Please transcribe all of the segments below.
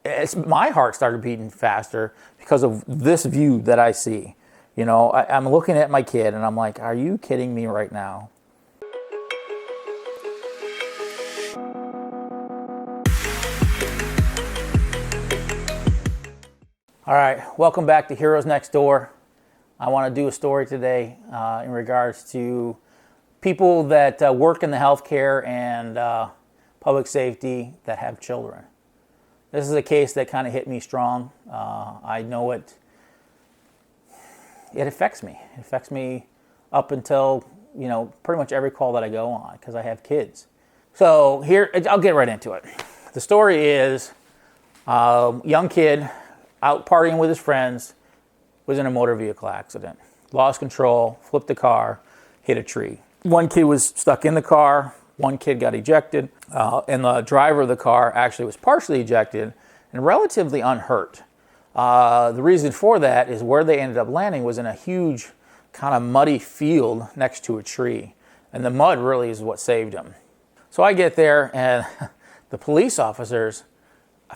my heart started beating faster because of this view that I see. You know, I'm looking at my kid and I'm like, are you kidding me right now? All right, welcome back to Heroes Next Door. I want to do a story today in regards to people that work in the healthcare and public safety that have children. This is a case that kind of hit me strong. I know it affects me. It affects me up until, you know, pretty much every call that I go on because I have kids. So here, I'll get right into it. The story is young kid out partying with his friends, was in a motor vehicle accident. Lost control, flipped the car, hit a tree. One kid was stuck in the car, one kid got ejected, and the driver of the car actually was partially ejected and relatively unhurt. The reason for that is where they ended up landing was in a huge kind of muddy field next to a tree. And the mud really is what saved him. So I get there and the police officers,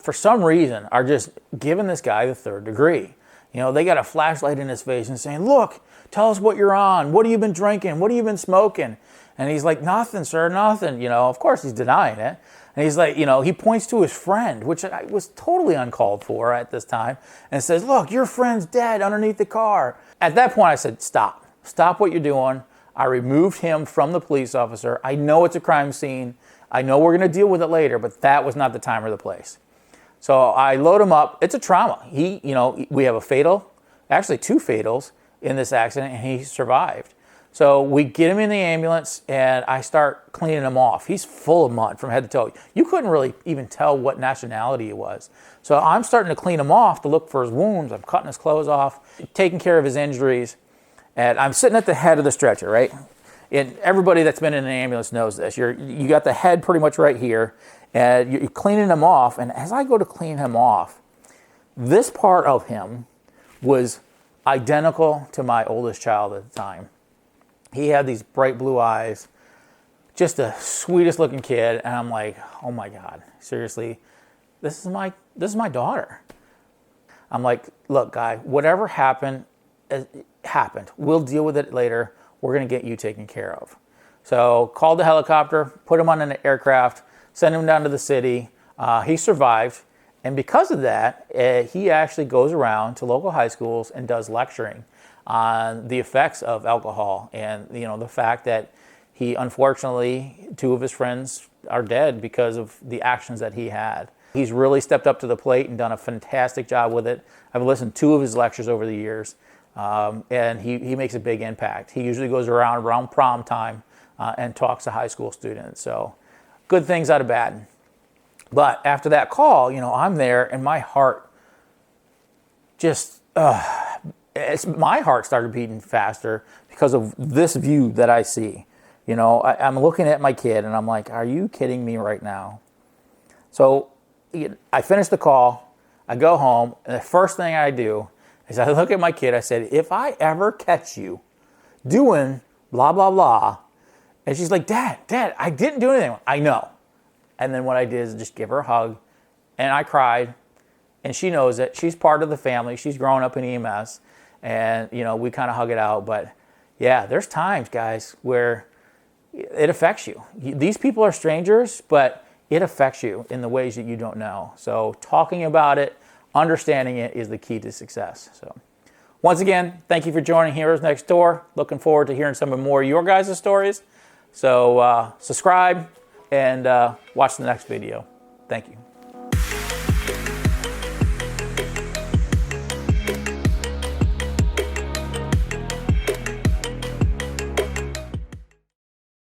for some reason, are just giving this guy the third degree. You know, they got a flashlight in his face and saying, look, tell us what you're on. What have you been drinking? What have you been smoking? And he's like, nothing, sir, nothing. You know, of course he's denying it. And he's like, you know, he points to his friend, which was totally uncalled for at this time, and says, look, your friend's dead underneath the car. At that point, I said, stop. Stop what you're doing. I removed him from the police officer. I know it's a crime scene. I know we're going to deal with it later, but that was not the time or the place. So I load him up. It's a trauma. You know, we have a fatal, actually 2 fatals in this accident, and he survived. So we get him in the ambulance, and I start cleaning him off. He's full of mud from head to toe. You couldn't really even tell what nationality he was. So I'm starting to clean him off to look for his wounds. I'm cutting his clothes off, taking care of his injuries, and I'm sitting at the head of the stretcher, right? And everybody that's been in an ambulance knows this. You got the head pretty much right here, and you're cleaning him off. And as I go to clean him off, this part of him was identical to my oldest child at the time. He had these bright blue eyes, just the sweetest looking kid. And I'm like, oh my God, seriously, this is my daughter. I'm like, look, guy, whatever happened, happened. We'll deal with it later. We're going to get you taken care of. So called the helicopter, put him on an aircraft, sent him down to the city. He survived. And because of that, he actually goes around to local high schools and does lecturing on the effects of alcohol and, you know, the fact that he, unfortunately, 2 of his friends are dead because of the actions that he had. He's really stepped up to the plate and done a fantastic job with it. I've listened to 2 of his lectures over the years, and he makes a big impact. He usually goes around prom time and talks to high school students. So good things out of bad. But after that call, you know, I'm there and my heart just, my heart started beating faster because of this view that I see. You know, I'm looking at my kid and I'm like, are you kidding me right now? So I finish the call, I go home, and the first thing I do is I look at my kid, I said, if I ever catch you doing blah, blah, blah, and she's like, Dad, I didn't do anything. I know. And then what I did is just give her a hug, and I cried, and she knows it. She's part of the family. She's grown up in EMS, and, you know, we kind of hug it out. But, yeah, there's times, guys, where it affects you. These people are strangers, but it affects you in the ways that you don't know. So talking about it, understanding it is the key to success. So once again, thank you for joining Heroes Next Door. Looking forward to hearing some more of your guys' stories. So subscribe and watch the next video. Thank you.